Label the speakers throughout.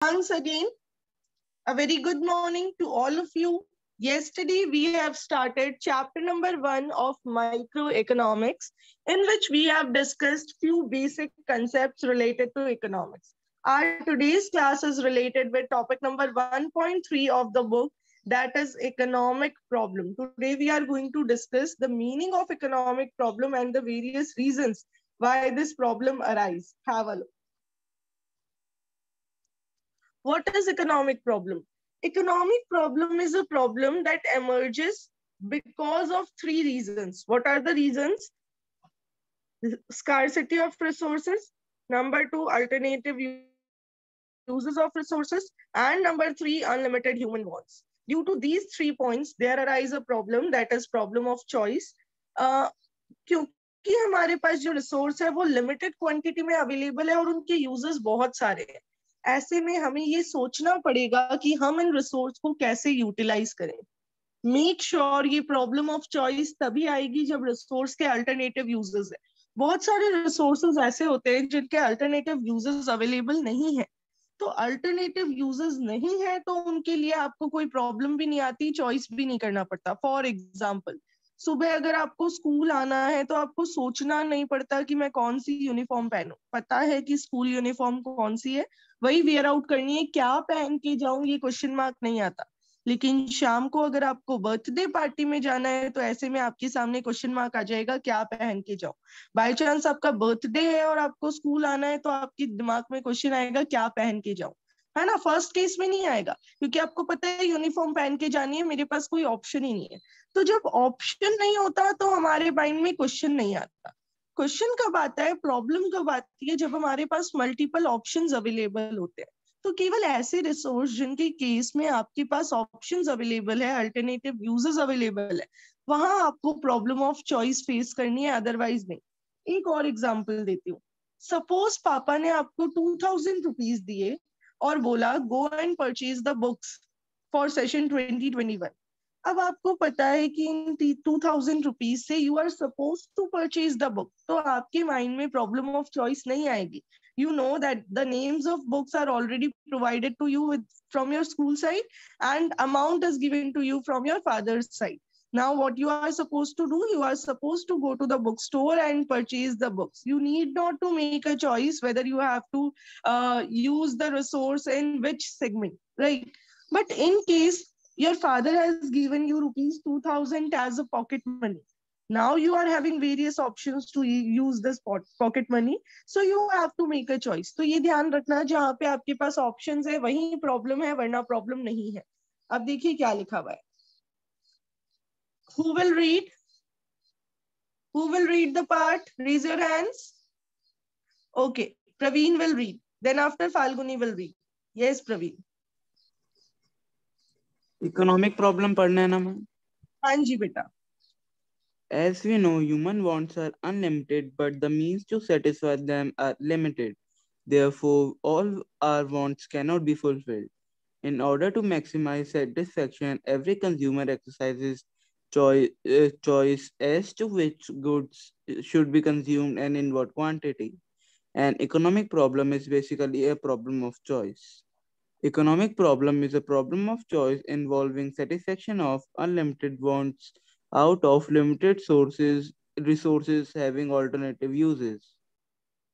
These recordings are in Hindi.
Speaker 1: Once again, a very good morning to all of you. Yesterday, we have started chapter number 1 of microeconomics, in which we have discussed few basic concepts related to economics. Our today's class is related with topic number 1.3 of the book, that is economic problem. Today, we are going to discuss the meaning of economic problem and the various reasons why this problem arises. Have a look. What is economic problem? Economic problem is a problem that emerges because of three reasons. What are the reasons? Scarcity of resources, number two, alternative uses of resources, and number three, unlimited human wants. Due to these 3 points, there arise a problem, that is problem of choice. क्योंकि हमारे पास जो रिसोर्स है वो लिमिटेड क्वांटिटी में अवेलेबल है और उनके यूजर्स बहुत सारे हैं, ऐसे में हमें ये सोचना पड़ेगा कि हम इन रिसोर्स को कैसे यूटिलाइज करें. मेक श्योर ये प्रॉब्लम ऑफ चॉइस तभी आएगी जब रिसोर्स के अल्टरनेटिव यूजेस है. बहुत सारे रिसोर्सेज ऐसे होते हैं जिनके अल्टरनेटिव यूजेस अवेलेबल नहीं है, तो अल्टरनेटिव यूजेस नहीं है तो उनके लिए आपको कोई प्रॉब्लम भी नहीं आती, चॉइस भी नहीं करना पड़ता. फॉर एग्जाम्पल, सुबह अगर आपको स्कूल आना है तो आपको सोचना नहीं पड़ता कि मैं कौन सी यूनिफॉर्म पहनूं. पता है कि स्कूल यूनिफॉर्म कौन सी है, वही वेयर आउट करनी है. क्या पहन के जाऊं ये क्वेश्चन मार्क नहीं आता. लेकिन शाम को अगर आपको बर्थडे पार्टी में जाना है तो ऐसे में आपके सामने क्वेश्चन मार्क आ जाएगा क्या पहन के जाओ. बाय चांस आपका बर्थडे है और आपको स्कूल आना है तो आपके दिमाग में क्वेश्चन आएगा क्या पहन के जाऊं, है ना. फर्स्ट केस में नहीं आएगा क्योंकि आपको पता है यूनिफॉर्म पहन के जानी है, मेरे पास कोई ऑप्शन ही नहीं है. तो जब ऑप्शन नहीं होता तो हमारे माइंड में क्वेश्चन नहीं आता. क्वेश्चन कब आता है, प्रॉब्लम कब आती है, जब हमारे पास मल्टीपल ऑप्शंस अवेलेबल होते हैं. तो केवल ऐसे रिसोर्स जिनके केस में आपके पास ऑप्शंस अवेलेबल है, अल्टरनेटिव यूजेस अवेलेबल है, वहां आपको प्रॉब्लम ऑफ चॉइस फेस करनी है, अदरवाइज नहीं. एक और एग्जांपल देती हूँ. सपोज पापा ने आपको 2000 रुपीज दिए और बोला go and purchase the books for session 2021. अब आपको पता है कि इन 2000 रुपीज से you are suppose to purchase the book, तो आपके माइंड में प्रॉब्लम ऑफ चॉइस नहीं आएगी. You know that the names of books are already provided to you from your school side, and amount is given to you from your father's side. Now what you are supposed to do, you are supposed to go to the bookstore and purchase the books. You need not to make a choice whether you have to use the resource in which segment, right? But in case your father has given you rupees 2000 as a pocket money, now you are having various options to use this pocket money, so you have to make a choice. तो ये ध्यान रखना, जहाँ पे आपके पास ऑप्शंस है वही प्रॉब्लम है, वरना प्रॉब्लम नहीं है. अब देखिए क्या लिखा हुआ है. Who will read? Who will read the part? Raise your hands. Okay, Praveen will read. Then after Falguni will read. Yes, Praveen.
Speaker 2: Economic problem पढ़ना है ना मैम?
Speaker 1: हाँ जी बेटा.
Speaker 2: As we know, human wants are unlimited, but the means to satisfy them are limited. Therefore, all our wants cannot be fulfilled. In order to maximize satisfaction, every consumer exercises choice as to which goods should be consumed and in what quantity. An economic problem is basically a problem of choice. Economic problem is a problem of choice involving satisfaction of unlimited wants out of limited resources having alternative uses.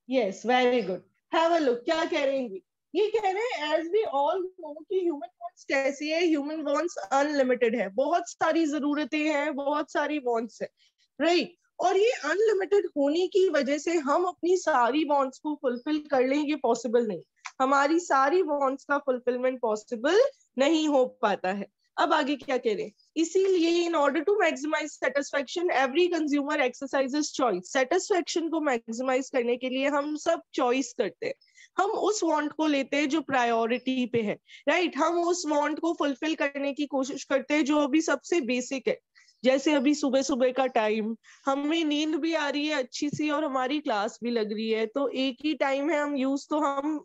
Speaker 1: Yes, very good. Have a look. क्या कह रहे हैं ये कह रहे हैं as we all know कि human wants कैसी है, human wants unlimited है, बहुत सारी जरूरतें हैं, बहुत सारी wants है, right? और ये अनलिमिटेड होने की वजह से हम अपनी सारी वॉन्ट्स को फुलफिल कर लें, ये पॉसिबल नहीं. हमारी सारी वॉन्ट्स का फुलफिलमेंट पॉसिबल नहीं हो पाता है. अब आगे क्या कह रहे हैं, इसीलिए in order to maximise satisfaction every consumer exercises choice. Satisfaction को मैक्सिमाइज करने के लिए हम सब चॉइस करते हैं. हम उस वांट को लेते हैं जो प्रायोरिटी पे है, राइट? हम उस वांट को फुलफिल करने की कोशिश करते हैं जो अभी सबसे बेसिक है. जैसे अभी सुबह सुबह का टाइम, हमें नींद भी आ रही है अच्छी सी और हमारी क्लास भी लग रही है, तो एक ही टाइम है हम यूज, तो हम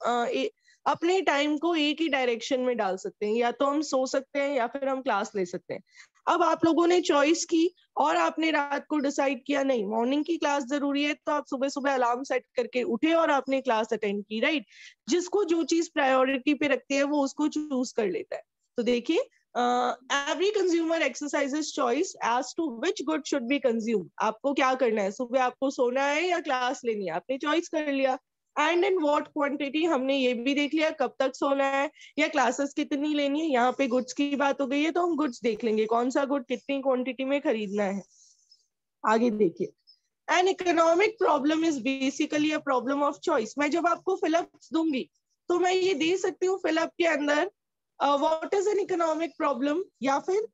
Speaker 1: अपने टाइम को एक ही डायरेक्शन में डाल सकते हैं, या तो हम सो सकते हैं या फिर हम क्लास ले सकते हैं. अब आप लोगों ने चॉइस की और आपने रात को डिसाइड किया नहीं मॉर्निंग की क्लास जरूरी है, तो आप सुबह सुबह अलार्म सेट करके उठे और आपने क्लास अटेंड की, राइट। जिसको जो चीज प्रायोरिटी पे रखते हैं वो उसको चूज कर लेता है। तो देखिए, every consumer exercises choice as to which good should be consumed. आपको क्या करना है, सुबह आपको सोना है या क्लास लेनी है, आपने चॉइस कर लिया। एंड इन व्हाट क्वांटिटी, हमने ये भी देख लिया कब तक सोना है या क्लासेस कितनी लेनी है। यहाँ पे गुड्स की बात हो गई है तो हम गुड्स देख लेंगे, कौन सा गुड कितनी क्वांटिटी में खरीदना है। आगे देखिए, an economic problem is basically a problem of choice. मैं जब आपको फिलअप्स दूंगी तो मैं ये दे सकती हूँ फिलअप के अंदर what is an economic problem, या फिर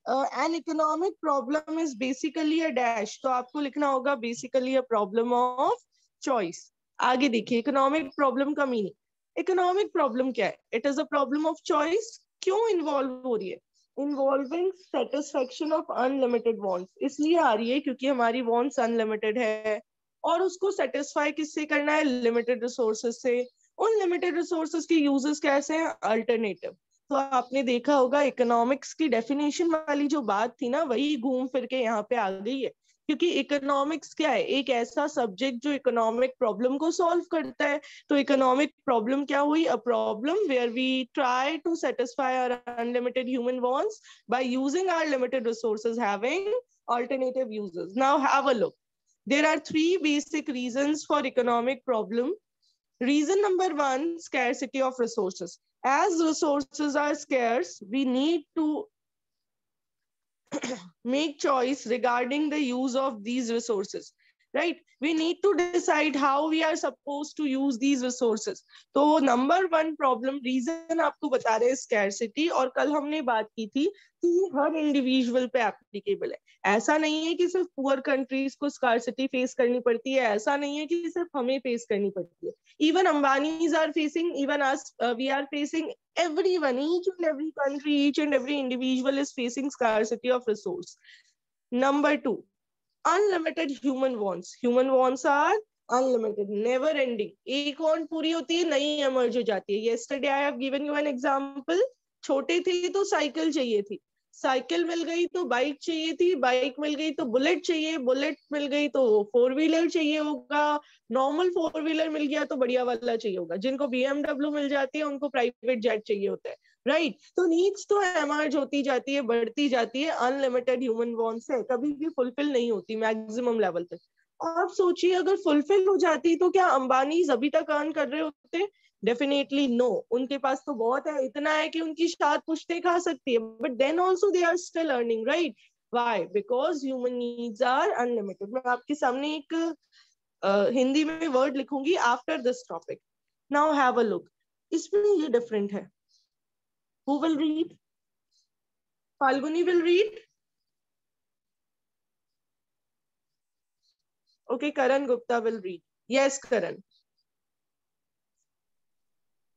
Speaker 1: an economic problem is basically a dash, तो आपको लिखना होगा basically a problem of choice। आगे देखिए, इकोनॉमिक प्रॉब्लम का मीनिंग। इकोनॉमिक प्रॉब्लम क्या है? It is a problem of choice. क्यों इन्वॉल्व हो रही है? Involving satisfaction of unlimited wants, इसलिए आ रही है क्योंकि हमारी वांट्स अनलिमिटेड है और उसको सेटिस्फाई किससे करना है? लिमिटेड रिसोर्सेज से। उन लिमिटेड रिसोर्सेज के यूजेस कैसे हैं? अल्टरनेटिव। तो आपने देखा होगा इकोनॉमिक्स की डेफिनेशन वाली जो बात थी ना, वही घूम फिर के यहाँ पे आ गई है। क्योंकि इकोनॉमिक्स क्या है? एक ऐसा सब्जेक्ट जो इकोनॉमिक प्रॉब्लम को सॉल्व करता है। तो इकोनॉमिक प्रॉब्लम क्या हुई? A problem where we try to satisfy our unlimited human wants by using our limited resources having alternative uses. Now have a look. There are three basic reasons for economic problem. Reason number one, scarcity of resources. As resources are scarce, we need to make choice regarding the use of these resources, right? We need to decide how we are supposed to use these resources. तो नंबर वन प्रॉब्लम रीजन आपको बता रहे हैं स्कैरसिटी। और कल हमने बात की थी कि हर इंडिविजुअल पे एप्लीकेबल है। ऐसा नहीं है कि सिर्फ पुअर कंट्रीज को स्कैरसिटी फेस करनी पड़ती है, ऐसा नहीं है कि सिर्फ हमें फेस करनी पड़ती है। Even Ambanis are facing, even us, we are facing, everyone, each and every country, each and every individual is facing scarcity of resource. Number two, unlimited human wants. Human wants are unlimited, never ending. एक want पूरी होती है, नई emerge हो जाती है। Yesterday I have given you an example. छोटे थे तो साइकिल चाहिए थी, साइकिल मिल गई तो बाइक चाहिए थी, बाइक मिल गई तो बुलेट चाहिए, बुलेट मिल गई तो फोर व्हीलर चाहिए होगा, नॉर्मल फोर व्हीलर मिल गया तो बढ़िया वाला चाहिए होगा। जिनको BMW मिल जाती है उनको प्राइवेट जेट चाहिए होता है, राइट। तो नीड्स तो एमर्ज होती जाती है, बढ़ती जाती है। अनलिमिटेड ह्यूमन वांट्स है, कभी भी फुलफिल नहीं होती मैक्सिमम लेवल तक। आप सोचिए अगर फुलफिल हो जाती तो क्या अंबानी अभी तक अर्न कर रहे होते? Definitely no. उनके पास तो बहुत है, इतना है कि उनकी शाद पुश्ते खा सकती है, but then also they are still earning, right. Why? Because human needs are unlimited. मैं आपके सामने एक हिंदी में वर्ड लिखूंगी after this topic. Now have a look, इसमें ये डिफरेंट है। Who will read? Falguni will read? Okay, Karan Gupta will read. Yes Karan.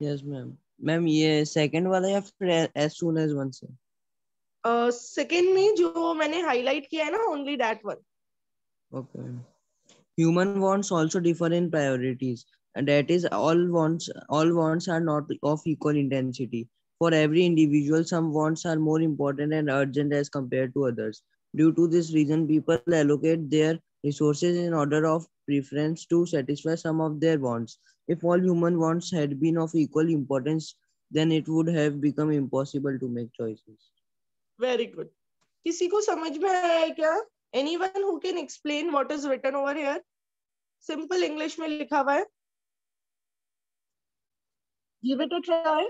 Speaker 3: Yes ma'am. Ma'am ये सेकंड वाला या फिर as soon as one say?
Speaker 1: Second में जो मैंने हाईलाइट किया है ना, only that one.
Speaker 3: Okay ma'am. Human wants also differ in priorities, and that is all wants are not of equal intensity. For every individual, some wants are more important and urgent as compared to others. Due to this reason, people allocate their resources in order of preference to satisfy some of their wants. If all human wants had been of equal importance, then it would have become impossible to make choices.
Speaker 1: Very good. किसी को समझ में आया है क्या? Anyone who can explain what is written over here? Simple English में लिखा हुआ है। Give it a try.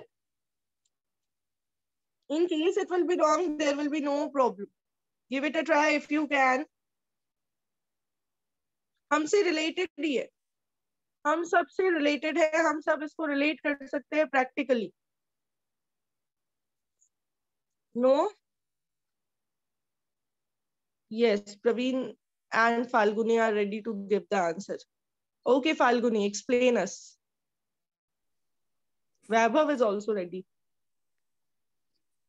Speaker 1: In case it will be wrong, there will be no problem. Give it a try if you can. हमसे रिलेटेड ही है, हम सबसे रिलेटेड है, हम सब इसको रिलेट कर सकते हैं practically. No? Yes, Praveen and Falguni are ready to give the answer. Okay, Falguni, explain us. Vaibhav is also ready.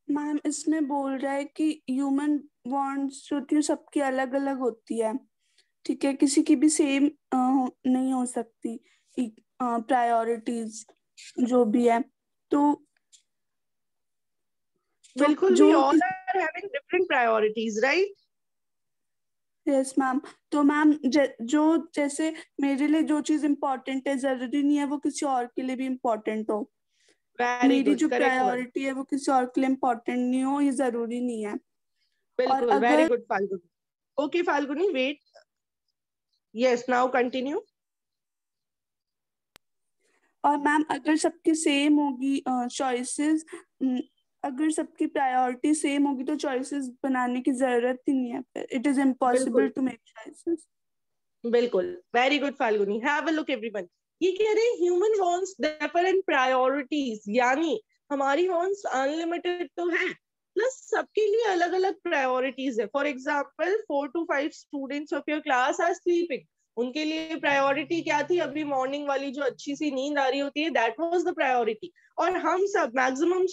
Speaker 4: Ma'am इसमें बोल रहा है कि ह्यूमन वांट्स जो होती है सबकी अलग अलग होती है, ठीक है, किसी की भी सेम नहीं हो सकती प्रायोरिटीज जो भी है। तो
Speaker 1: बिल्कुल
Speaker 4: जो
Speaker 1: भी all are are having different priorities, right?
Speaker 4: Yes ma'am. तो मैम जो जैसे मेरे लिए जो चीज इम्पोर्टेंट है जरूरी नहीं है वो किसी और के लिए भी इम्पोर्टेंट हो।
Speaker 1: वेरी
Speaker 4: मेरी
Speaker 1: गुड,
Speaker 4: जो
Speaker 1: करेक्ट वर्ड।
Speaker 4: प्रायोरिटी है वो किसी और के लिए इम्पोर्टेंट नहीं हो, ये जरूरी नहीं है। और
Speaker 1: बिल्कुल, वेरी
Speaker 4: अगर
Speaker 1: good Falguni. Okay Falguni, wait, yes now continue.
Speaker 4: और मैम अगर सबकी सेम होगी चॉइसेस, अगर सबकी प्रायोरिटी सेम होगी तो चॉइसेस बनाने की जरूरत ही नहीं है, फिर इट इज इम्पॉसिबल
Speaker 1: बिल्कुल
Speaker 4: टू मेक चॉइसेस।
Speaker 1: बिल्कुल, very good Falguni. Have a look everyone, ये कह रहे हैं human wants differ in priorities, यानी हमारी वांट्स अनलिमिटेड तो है, प्लस सबके लिए अलग अलग प्रायोरिटीज है। For example 4 to 5 students of your class are sleeping, उनके लिए प्रायोरिटी क्या थी? अभी मॉर्निंग वाली जो अच्छी सी नींद आ रही होती है, दैट वाज द प्रायोरिटी। और हम सब मैक्सिमम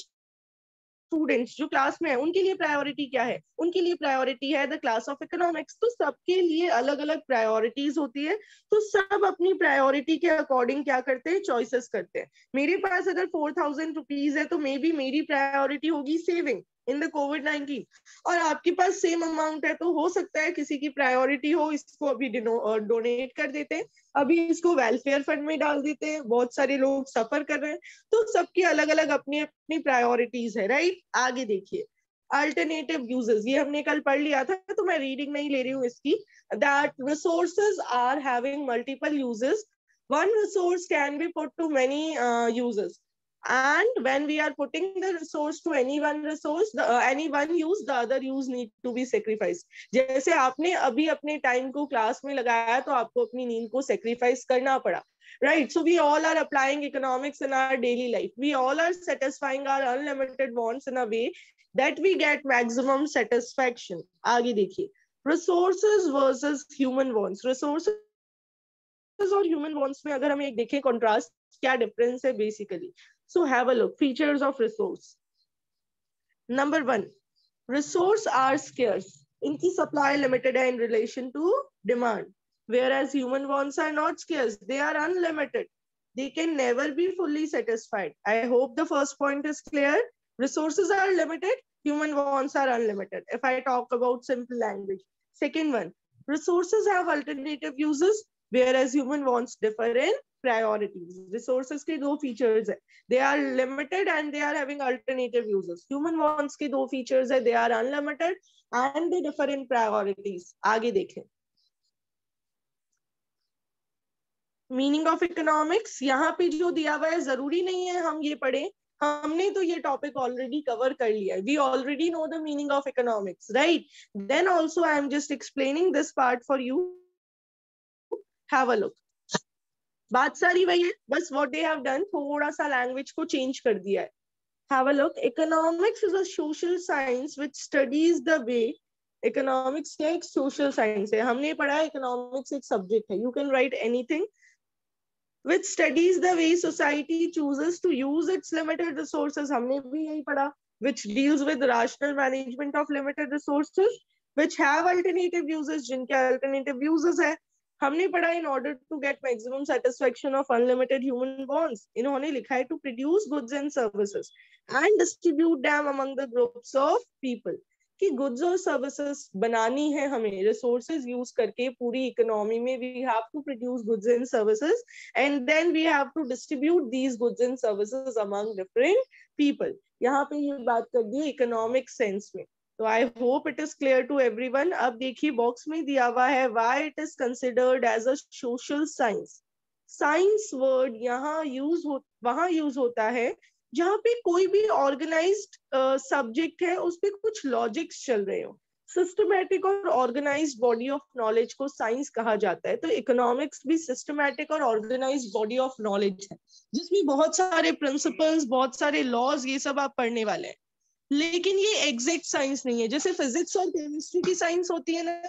Speaker 1: स्टूडेंट्स जो क्लास में है, उनके लिए प्रायोरिटी क्या है? उनके लिए प्रायोरिटी है द क्लास ऑफ इकोनॉमिक्स। तो सबके लिए अलग अलग प्रायोरिटीज होती है, तो सब अपनी प्रायोरिटी के अकॉर्डिंग क्या करते हैं? चॉइसेस करते हैं। मेरे पास अगर 4000 रुपीज है तो मे बी मेरी प्रायोरिटी होगी सेविंग इन द कोविड-19, और आपके पास सेम अमाउंट है तो हो सकता है किसी की प्रायोरिटी हो इसको अभी डोनेट कर देते हैं, अभी इसको वेलफेयर फंड में डाल देते हैं, बहुत सारे लोग सफर कर रहे हैं। तो सबकी अलग अलग अपनी अपनी प्रायोरिटीज है, राइट? आगे देखिए, अल्टरनेटिव यूजेस, ये हमने कल पढ़ लिया था तो मैं रीडिंग नहीं ले रही हूँ इसकी। That resources are having multiple uses, one resource can be put to many uses, and when we are putting the resource to any one resource, any one use, the other use need to be sacrificed. जैसे आपने अभी अपने टाइम को क्लास में लगाया तो आपको अपनी नींद को सेक्रीफाइस करना पड़ा, right? So we all are applying economics in our daily life, we all are satisfying our unlimited wants in a way that we get maximum satisfaction. आगे देखिए, resources versus human wants, resources और ह्यूमन वांट्स में अगर हम एक देखें कॉन्ट्रास्ट, क्या डिफरेंस है basically. So have a look, features of resource. Number 1, resource are scarce, इनकी सप्लाई लिमिटेड है in relation to demand, whereas human wants are not scarce, they are unlimited, they can never be fully satisfied. I hope the first point is clear. Resources are limited, human wants are unlimited, if I talk about simple language. Second one, resources have alternative uses, whereas human wants differ in priorities. Resources के दो features है, they are limited and they are having alternative uses. Human wants के दो features है, they are unlimited and they differ in priorities. आगे देखें, मीनिंग ऑफ इकोनॉमिक्स यहाँ पे जो दिया हुआ है जरूरी नहीं है हम ये पढ़े, हमने तो ये टॉपिक ऑलरेडी कवर कर लिया है, we already know the meaning of economics, right? Then also I am just explaining this part for you, have a look. बात सारी वही है, बस व्हाट दे हैव डन, थोड़ा सा लैंग्वेज को चेंज कर दिया है। Have a look, economics is a social science which studies the way, economics क्या एक सोशल साइंस है, हमने पढ़ा है इकोनॉमिक्स एक सब्जेक्ट है, you can write anything, which studies the way society chooses to use its limited resources, हमने भी यही पढ़ा, which deals with rational management of limited resources, which have alternative uses, जिनके alternative uses है, हमने पढ़ा in order to get maximum satisfaction of unlimited human wants, इन्होंने लिखा है to produce goods and services and distribute them among the groups of people, कि गुड्स और सर्विसेज बनानी है हमें रिसोर्सेज यूज करके पूरी इकोनॉमी में, we have to produce goods and services and then we have to distribute these goods and services among different people. यहाँ पे ये बात कर दी इकोनॉमिक सेंस में, तो I hope it is clear to everyone. अब देखिए बॉक्स में दिया हुआ है why it is considered as a social science. Science word यहाँ वहां यूज होता है जहाँ पे कोई भी ऑर्गेनाइज्ड सब्जेक्ट है उस पे कुछ लॉजिक्स चल रहे हो, सिस्टमैटिक और ऑर्गेनाइज्ड बॉडी ऑफ नॉलेज को साइंस कहा जाता है। तो इकोनॉमिक्स भी सिस्टमैटिक और ऑर्गेनाइज्ड बॉडी ऑफ नॉलेज है जिसमें बहुत सारे प्रिंसिपल्स, बहुत सारे लॉज, ये सब आप पढ़ने वाले हैं, लेकिन ये एग्जैक्ट साइंस नहीं है। जैसे फिजिक्स और केमिस्ट्री की साइंस होती है ना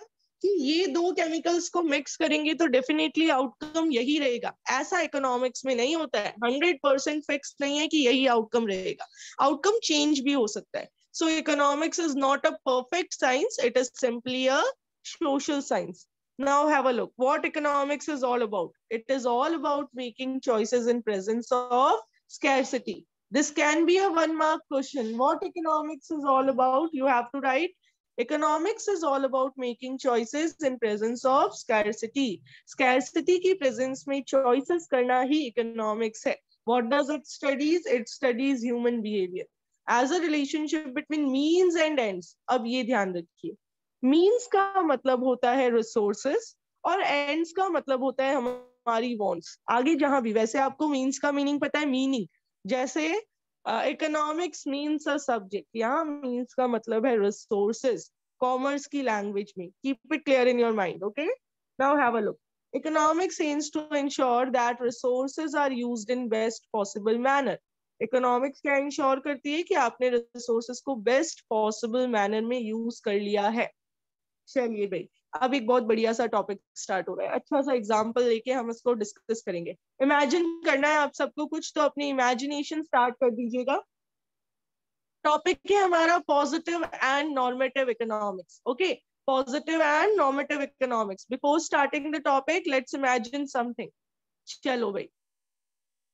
Speaker 1: कि ये दो केमिकल्स को मिक्स करेंगे तो डेफिनेटली आउटकम यही रहेगा, ऐसा इकोनॉमिक्स में नहीं होता है, 100% फिक्स नहीं है कि यही आउटकम रहेगा, आउटकम चेंज भी हो सकता है। So economics is not a perfect science, it is simply a social science. Now have a look what economics is all about. It is all about making choices in presence of scarcity. This can be a 1-mark question. What economics is all about? You have to write. Economics is all about making choices in presence of scarcity. Scarcity की presence में choices करना ही economics है. What does it studies? It studies human behavior as a relationship between means and ends. अब ये ध्यान रखिए. Means का मतलब होता है resources और ends का मतलब होता है हमारी wants. आगे जहां भी, वैसे आपको means का meaning पता है, meaning जैसे इकोनॉमिक्स मीन्स अ सब्जेक्ट, यहाँ मीन्स का मतलब है रिसोर्सेज कॉमर्स की लैंग्वेज में. Keep it clear in your mind. Okay, now have a look. Economics aims to ensure that resources are used in best possible manner. Economics क्या इंश्योर करती है कि आपने रिसोर्सेज को बेस्ट पॉसिबल मैनर में यूज कर लिया है. चलिए भाई, अब एक बहुत बढ़िया सा टॉपिक स्टार्ट हो रहा है. अच्छा सा एग्जांपल लेके हम इसको डिस्कस करेंगे. इमेजिन करना है आप सबको कुछ, तो अपनी इमेजिनेशन स्टार्ट कर दीजिएगा. टॉपिक है हमारा positive and normative economics. Okay, positive and normative economics. Before starting the topic let's imagine something. चलो भाई,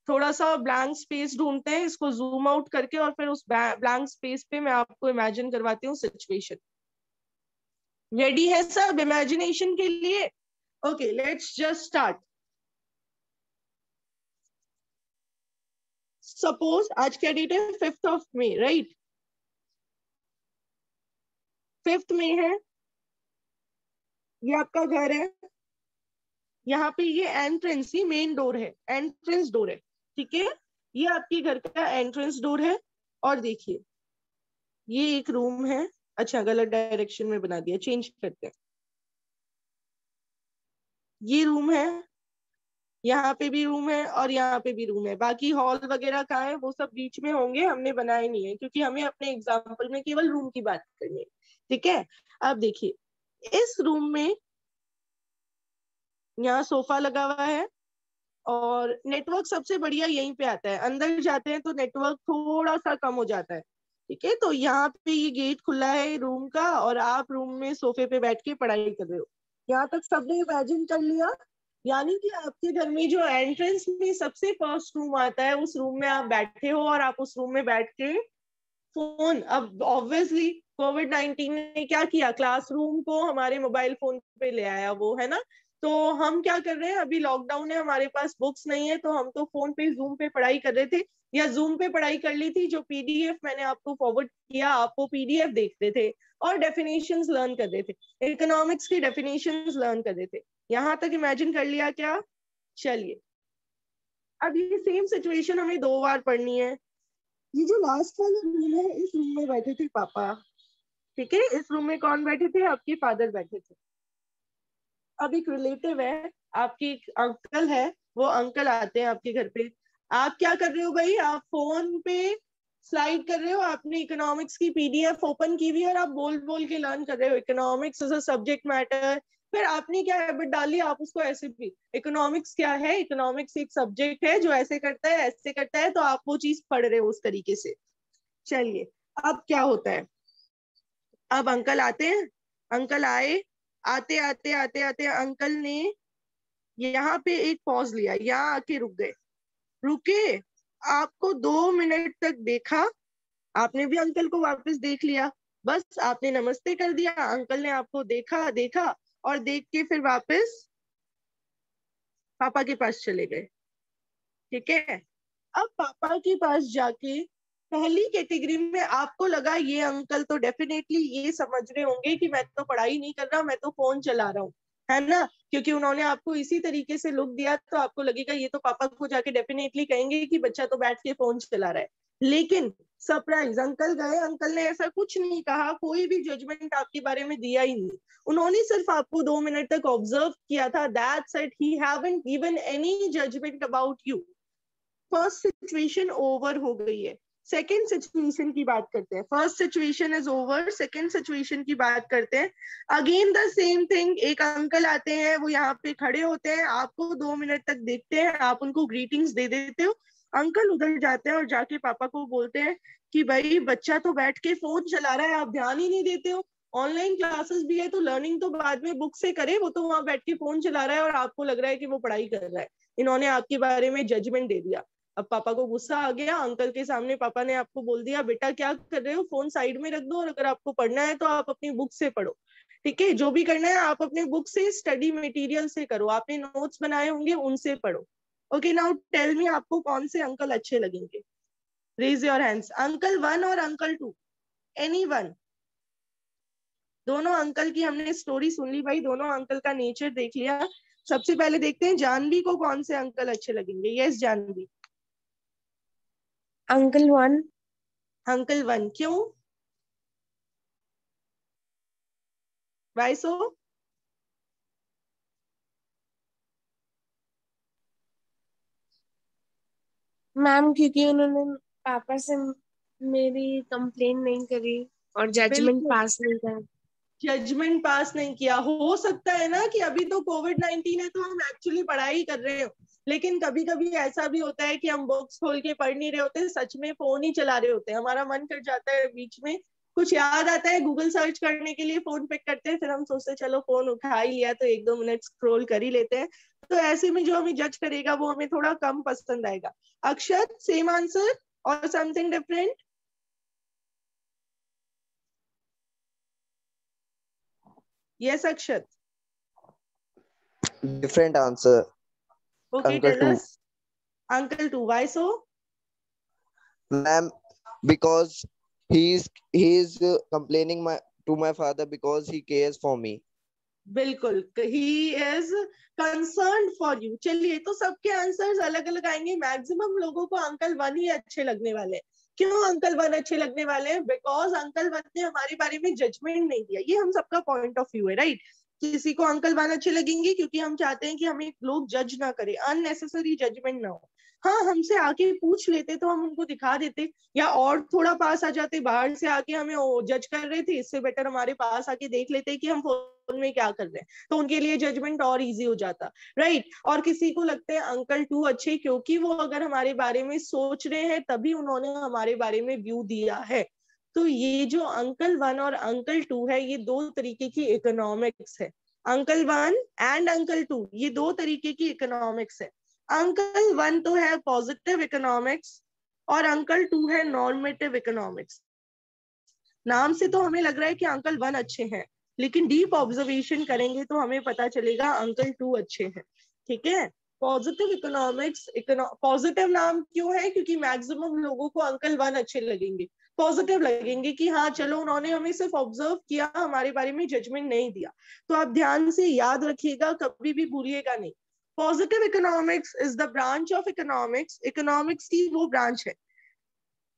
Speaker 1: थोड़ा सा ब्लैंक स्पेस ढूंढते हैं, इसको जूम आउट करके, और फिर उस ब्लैंक स्पेस पे मैं आपको इमेजिन करवाती हूँ सिचुएशन. रेडी है सब इमेजिनेशन के लिए? Okay, let's just start. Suppose आज क्या डेट है? 5th of May, right? 5th May है. ये आपका घर है. यहाँ पे ये एंट्रेंस, ही मेन डोर है, एंट्रेंस डोर है. ठीक है, ये आपके घर का एंट्रेंस डोर है. और देखिए, ये एक रूम है. अच्छा, गलत डायरेक्शन में बना दिया, चेंज करते हैं. ये रूम है, यहाँ पे भी रूम है और यहाँ पे भी रूम है. बाकी हॉल वगैरह कहाँ है वो सब बीच में होंगे, हमने बनाए नहीं है क्योंकि हमें अपने एग्जाम्पल में केवल रूम की बात करनी है. ठीक है, अब देखिए, इस रूम में यहाँ सोफा लगा हुआ है और नेटवर्क सबसे बढ़िया यहीं पे आता है. अंदर जाते हैं तो नेटवर्क थोड़ा सा कम हो जाता है. ठीक है, तो यहाँ पे ये गेट खुला है रूम का और आप रूम में सोफे पे बैठ के पढ़ाई कर रहे हो. यहाँ तक सबने इमेजिन कर लिया. यानी कि आपके घर में जो एंट्रेंस में सबसे फर्स्ट रूम आता है, उस रूम में आप बैठे हो और आप उस रूम में बैठ के फोन, अब ऑब्वियसली कोविड-19 ने क्या किया, क्लासरूम को हमारे मोबाइल फोन पे ले आया वो, है ना. तो हम क्या कर रहे हैं, अभी लॉकडाउन है, हमारे पास बुक्स नहीं है, तो हम तो फोन पे जूम पे पढ़ाई कर रहे थे या जूम पे पढ़ाई कर ली थी. जो पीडीएफ मैंने आपको फॉरवर्ड किया, आप वो पीडीएफ देख रहे थे और डेफिनेशंस लर्न कर रहे थे, इकोनॉमिक्स की डेफिनेशंस लर्न कर रहे थे. यहाँ तक इमेजिन कर लिया क्या? चलिए, अब ये सेम सिचुएशन हमें 2 बार पढ़नी है. ये जो लास्ट वाला रूम है, इस रूम में बैठे थे पापा. ठीक है, इस रूम में कौन बैठे थे? आपके फादर बैठे थे. अब एक रिलेटिव है, आपकी अंकल है, वो अंकल आते हैं आपके घर पे. आप क्या कर रहे हो भाई? आप फोन पे स्लाइड कर रहे हो, आपने इकोनॉमिक्स की पीडीएफ ओपन की हुई है और आप बोल बोल के लर्न कर रहे हो economics as a subject matter. फिर आपने क्या हैबिट डाली, आप उसको ऐसे भी, इकोनॉमिक्स क्या है, इकोनॉमिक्स एक सब्जेक्ट है जो ऐसे करता है ऐसे करता है, तो आप वो चीज पढ़ रहे हो उस तरीके से. चलिए, अब क्या होता है, अब अंकल आते हैं. अंकल आए, आते आते आते आते अंकल ने यहाँ पे एक पॉज लिया, यहाँ आके रुक गए. रुके, आपको 2 मिनट तक देखा, आपने भी अंकल को वापस देख लिया. बस आपने नमस्ते कर दिया, अंकल ने आपको देखा देखा और देख के फिर वापस पापा के पास चले गए. ठीक है, अब पापा के पास जाके पहली कैटेगरी में आपको लगा ये अंकल तो डेफिनेटली ये समझ रहे होंगे कि मैं तो पढ़ाई नहीं कर रहा, मैं तो फोन चला रहा हूँ, है ना, क्योंकि उन्होंने आपको इसी तरीके से लुक दिया, तो आपको लगेगा ये तो पापा को जाके डेफिनेटली कहेंगे कि बच्चा तो बैठ के फोन चला रहा है. लेकिन सरप्राइज, अंकल गए, अंकल ने ऐसा कुछ नहीं कहा, कोई भी जजमेंट आपके बारे में दिया ही नहीं. उन्होंने सिर्फ आपको 2 मिनट तक ऑब्जर्व किया था. That's it, he haven't given any judgement about you. First situation over हो गई है. सेकेंड सिचुएशन की बात करते हैं. First situation is over, second situation की बात करते हैं. अगेन द सेम थिंग, एक अंकल आते हैं, वो यहाँ पे खड़े होते हैं, आपको 2 मिनट तक देखते हैं, आप उनको ग्रीटिंग्स दे देते हो. अंकल उधर जाते हैं और जाके पापा को बोलते हैं कि भाई बच्चा तो बैठ के फोन चला रहा है, आप ध्यान ही नहीं देते हो, ऑनलाइन क्लासेस भी है तो लर्निंग तो बाद में बुक से करे, वो तो वहां बैठ के फोन चला रहा है और आपको लग रहा है कि वो पढ़ाई कर रहा है. इन्होंने आपके बारे में जजमेंट दे दिया. अब पापा को गुस्सा आ गया, अंकल के सामने पापा ने आपको बोल दिया बेटा क्या कर रहे हो, फोन साइड में रख दो और अगर आपको पढ़ना है तो आप अपनी बुक से पढ़ो। ठीक है, जो भी करना है आप अपने बुक से, स्टडी मटेरियल से करो, आपने नोट्स बनाए होंगे उनसे पढ़ो। ओके, नाउ टेल मी आपको कौन से अंकल अच्छे लगेंगे? Raise your hands. अंकल 1 और अंकल 2, एनी वन? दोनों अंकल की हमने स्टोरी सुन ली भाई, दोनों अंकल का नेचर देख लिया। सबसे पहले देखते हैं जानवी को कौन से अंकल अच्छे लगेंगे। यस जानवी।
Speaker 5: अंकल 1।
Speaker 1: अंकल 1, क्यों? वाई सो?
Speaker 5: मैम क्योंकि उन्होंने पापा से मेरी कंप्लेन नहीं करी और जजमेंट पास नहीं करा।
Speaker 1: जजमेंट पास नहीं किया। हो सकता है ना कि अभी तो कोविड-19 है तो हम एक्चुअली पढ़ाई कर रहे हो, लेकिन कभी कभी ऐसा भी होता है कि हम बुक्स खोल के पढ़ नहीं रहे होते, सच में फोन ही चला रहे होते हैं, हमारा मन कर जाता है, बीच में कुछ याद आता है, गूगल सर्च करने के लिए फोन पिक करते हैं, फिर हम सोचते हैं चलो फोन उठा ही लिया तो 1-2 मिनट स्क्रॉल कर ही लेते हैं। तो ऐसे में जो हमें जज करेगा वो हमें थोड़ा कम पसंद आएगा। अक्षत, सेम आंसर और something different? Yes, Akshat.
Speaker 6: Different answer.
Speaker 1: Okay,
Speaker 6: Uncle
Speaker 1: tell
Speaker 6: 2.
Speaker 1: us. Uncle 2. Why so?
Speaker 6: Ma'am, because he is complaining to my father because he cares for me.
Speaker 1: बिल्कुल, he is concerned for you. चलिए, तो सबके आंसर्स अलग अलग आएंगे। मैक्सिमम लोगों को अंकल 1 ही अच्छे लगने वाले हैं। क्यों अंकल 1 अच्छे लगने वाले हैं? बिकॉज अंकल 1 ने हमारे बारे में जजमेंट नहीं दिया। ये हम सबका पॉइंट ऑफ व्यू है, राइट? किसी को अंकल 1 अच्छे लगेंगे क्योंकि हम चाहते हैं कि हमें लोग जज ना करें, अननेसेसरी जजमेंट ना हो। हाँ, हमसे आके पूछ लेते तो हम उनको दिखा देते, या और थोड़ा पास आ जाते, बाहर से आके हमें जज कर रहे थे, इससे बेटर हमारे पास आके देख लेते कि हम फोन में क्या कर रहे हैं, तो उनके लिए जजमेंट और इजी हो जाता, राइट? और किसी को लगते हैं अंकल 2 अच्छे क्योंकि वो अगर हमारे बारे में सोच रहे हैं तभी उन्होंने हमारे बारे में व्यू दिया है। तो ये जो अंकल 1 और अंकल 2 है, ये 2 तरीके की इकोनॉमिक्स है। अंकल 1 एंड अंकल 2 ये 2 तरीके की इकोनॉमिक्स है। अंकल 1 तो है पॉजिटिव इकोनॉमिक्स और अंकल 2 है नॉर्मेटिव इकोनॉमिक्स। नाम से तो हमें लग रहा है कि अंकल 1 अच्छे हैं, लेकिन डीप ऑब्जर्वेशन करेंगे तो हमें पता चलेगा अंकल 2 अच्छे हैं। ठीक है, पॉजिटिव इकोनॉमिक्स, पॉजिटिव नाम क्यों है? क्योंकि मैक्सिमम लोगों को अंकल 1 अच्छे लगेंगे, पॉजिटिव लगेंगे कि हाँ चलो उन्होंने हमें सिर्फ ऑब्जर्व किया, हमारे बारे में जजमेंट नहीं दिया। तो आप ध्यान से याद रखिएगा, कभी भी भूलिएगा नहीं। Positive economics is the branch of economics, economics की वो ब्रांच है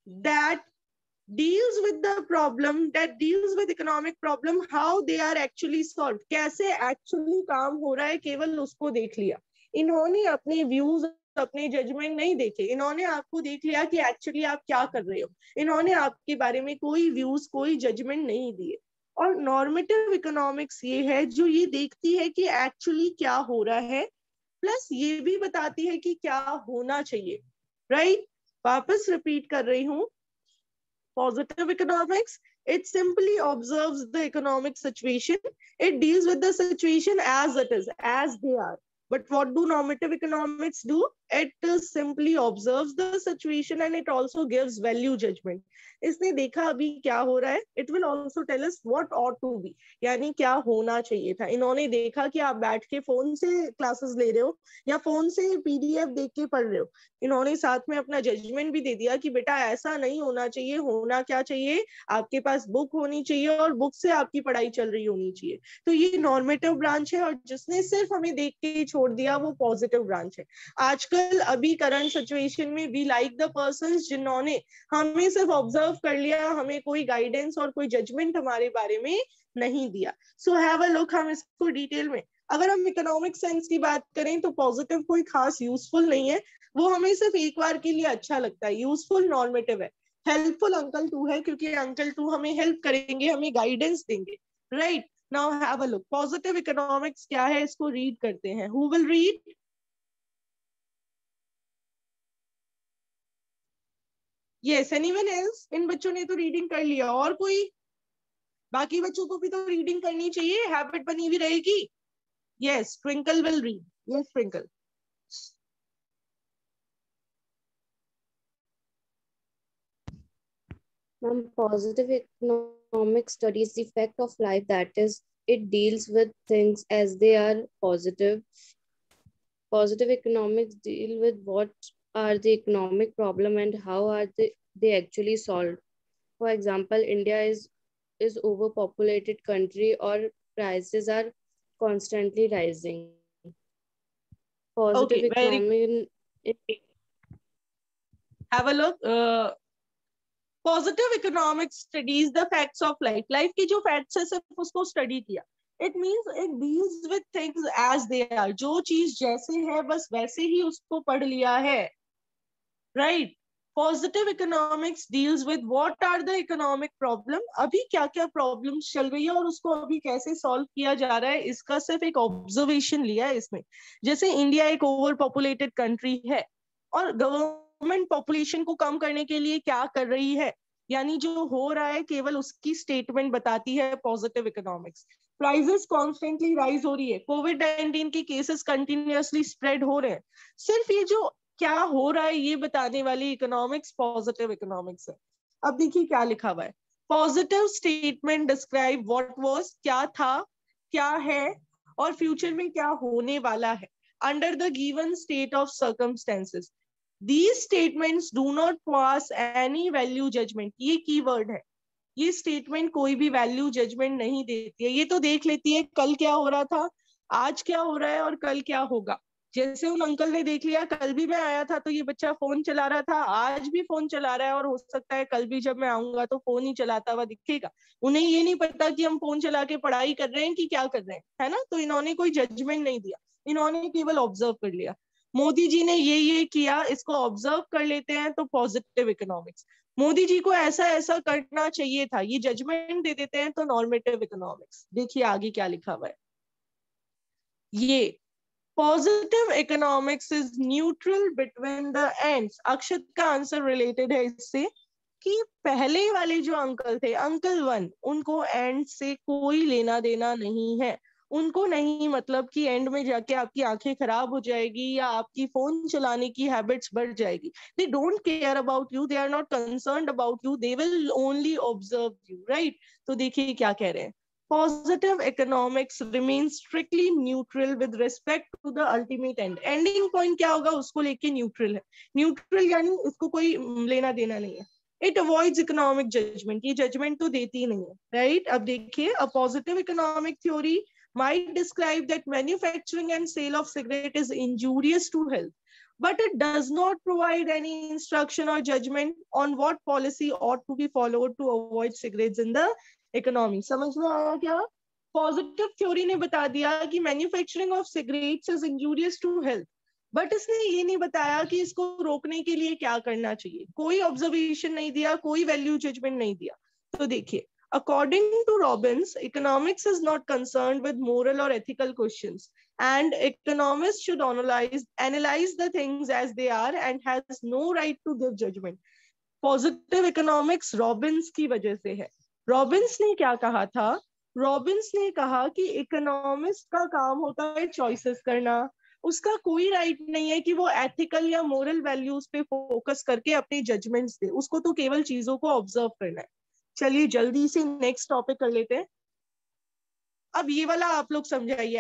Speaker 1: that deals with the problem, that deals with economic problem, how they are actually solved, कैसे actually काम हो रहा है, केवल उसको देख लिया। इन्होंने अपने व्यूज, अपने जजमेंट नहीं देखे, इन्होंने आपको देख लिया कि एक्चुअली आप क्या कर रहे हो, इन्होंने आपके बारे में कोई व्यूज, कोई जजमेंट नहीं दिए। और नॉर्मेटिव इकोनॉमिक्स ये है जो ये देखती है कि एक्चुअली क्या हो रहा है, प्लस ये भी बताती है कि क्या होना चाहिए, राइट? वापस रिपीट कर रही हूँ, positive economics, it simply observes the economic situation, it deals with the situation as it is, as they are. But what do normative economics do? It simply observes the situation and it also gives value judgment. इसने देखा अभी क्या हो रहा है, it will also tell us what ought to be, यानी क्या होना चाहिए था। इन्होंने देखा कि आप बैठ के फोन से क्लासेस ले रहे हो या फोन से पीडीएफ देख के पढ़ रहे हो, इन्होंने साथ में अपना जजमेंट भी दे दिया कि बेटा ऐसा नहीं होना चाहिए, होना क्या चाहिए, आपके पास बुक होनी चाहिए और बुक से आपकी पढ़ाई चल रही होनी चाहिए। तो ये नॉर्मेटिव ब्रांच है, और जिसने सिर्फ हमें देख के छोड़ दिया वो पॉजिटिव ब्रांच है। आजकल अभी करंट सिचुएशन में वी लाइक द पर्संस जिन्होंने हमें सिर्फ ऑब्जर्व कर लिया, हमें कोई गाइडेंस और कोई जजमेंट हमारे बारे में नहीं दिया। सो हैव अ लुक, हम इसको डिटेल में, अगर हम इकोनॉमिक सेंस की बात करें तो पॉजिटिव कोई खास यूजफुल नहीं है, वो हमें सिर्फ एक बार के लिए अच्छा लगता है। यूजफुल नॉर्मेटिव है, हेल्पफुल अंकल 2 है क्योंकि अंकल 2 हमें हेल्प करेंगे, हमें गाइडेंस देंगे, right? Now have a look, positive economics क्या है इसको रीड करते हैं। Who will read? Yes, anyone else? इन बच्चों ने तो रीडिंग कर लिया, और कोई? बाकी बच्चों को भी तो रीडिंग करनी चाहिए, हैबिट बनी हुई रहेगी। Yes, twinkle will read. Yes twinkle.
Speaker 7: Positive economic studies the fact of life, that is, it deals with things as they are positive. Positive economics deal with what are the economic problem and how are they actually solved. For example, India is overpopulated country or prices are constantly rising. Positive
Speaker 1: Okay, very
Speaker 7: economic
Speaker 1: have a look. Positive economic studies the facts of life. Life की जो फैक्ट्स है सिर्फ उसको स्टडी किया. It means it deals with things as they are. जो चीज जैसे है बस वैसे ही उसको पढ़ लिया है. Right. Positive economics deals with what are the economic problem. अभी क्या क्या प्रॉब्लम्स चल रही है और उसको अभी कैसे सॉल्व किया जा रहा है, इसका सिर्फ एक ऑब्जर्वेशन लिया है इसमें. जैसे इंडिया एक ओवर पॉपुलेटेड कंट्री है और गवर्नमेंट पॉपुलेशन को कम करने के लिए क्या कर रही है, यानी जो हो रहा है केवल उसकी स्टेटमेंट बताती है positive economics. Prices constantly rise हो रही है. कोविड-19 के केसेस कंटिन्यूअसली स्प्रेड हो रहे हैं. सिर्फ ये जो क्या हो रहा है ये बताने वाली इकोनॉमिक्स पॉजिटिव इकोनॉमिक्स है. अब देखिए क्या लिखा हुआ है. Positive statement describe what was, क्या था, क्या है और फ्यूचर में क्या होने वाला है under the given state of circumstances. These statements do not pass any value judgment. ये कीवर्ड है. ये स्टेटमेंट कोई भी वैल्यू जजमेंट नहीं देती है. ये तो देख लेती है कल क्या हो रहा था, आज क्या हो रहा है और कल क्या होगा. जैसे उन अंकल ने देख लिया कल भी मैं आया था तो ये बच्चा फोन चला रहा था, आज भी फोन चला रहा है और हो सकता है कल भी जब मैं आऊंगा तो फोन ही चलाता हुआ दिखेगा. उन्हें ये नहीं पता कि हम फोन चला के पढ़ाई कर रहे हैं कि क्या कर रहे हैं, है ना. तो इन्होंने कोई जजमेंट नहीं दिया, इन्होंने केवल ऑब्जर्व कर लिया. मोदी जी ने ये किया, इसको ऑब्जर्व कर लेते हैं तो पॉजिटिव इकोनॉमिक्स. मोदी जी को ऐसा ऐसा करना चाहिए था, ये जजमेंट दे देते हैं तो नॉर्मेटिव इकोनॉमिक्स. देखिए आगे क्या लिखा हुआ है. ये positive economics is neutral between the ends. Akshat का आंसर रिलेटेड है इससे कि पहले वाले जो अंकल थे, अंकल 1, उनको एंड से कोई लेना देना नहीं है. उनको नहीं मतलब कि एंड में जाके आपकी आंखें खराब हो जाएगी या आपकी फोन चलाने की हैबिट्स बढ़ जाएगी. They don't care about you, they are not concerned about you, they will only observe you. Right. तो देखिए क्या कह रहे हैं. Positive economics remains strictly neutral with respect to the ultimate end. Ending point क्या होगा उसको लेके neutral है. Neutral यानी उसको कोई लेना देना नहीं है. It avoids economic judgment. ये judgment तो देती ही नहीं है. Right. अब देखिए, a positive economic theory might describe that manufacturing and sale of cigarette is injurious to health, but it does not provide any instruction or judgment on what policy ought to be followed to avoid cigarettes in the economy. समझ में आया क्या? पॉजिटिव थ्योरी ने बता दिया कि manufacturing of cigarettes is injurious to health, but इसने ये नहीं बताया कि इसको रोकने के लिए क्या करना चाहिए. कोई ऑब्जर्वेशन नहीं दिया, कोई वैल्यू जजमेंट नहीं दिया. तो देखिए, according to Robbins, economics is not concerned with moral or ethical questions, and economists should analyze the things as they are and has no right to give judgment. Positive economics Robins की वजह से है. रॉबिन्स ने क्या कहा था? रॉबिन्स ने कहा कि इकोनॉमिस्ट का काम होता है चॉइसेस करना. उसका कोई राइट नहीं है कि वो एथिकल या मोरल वैल्यूज पे फोकस करके अपने जजमेंट्स दे. उसको तो केवल चीजों को ऑब्जर्व करना है. चलिए जल्दी से नेक्स्ट टॉपिक कर लेते हैं. अब ये वाला आप लोग समझाइए.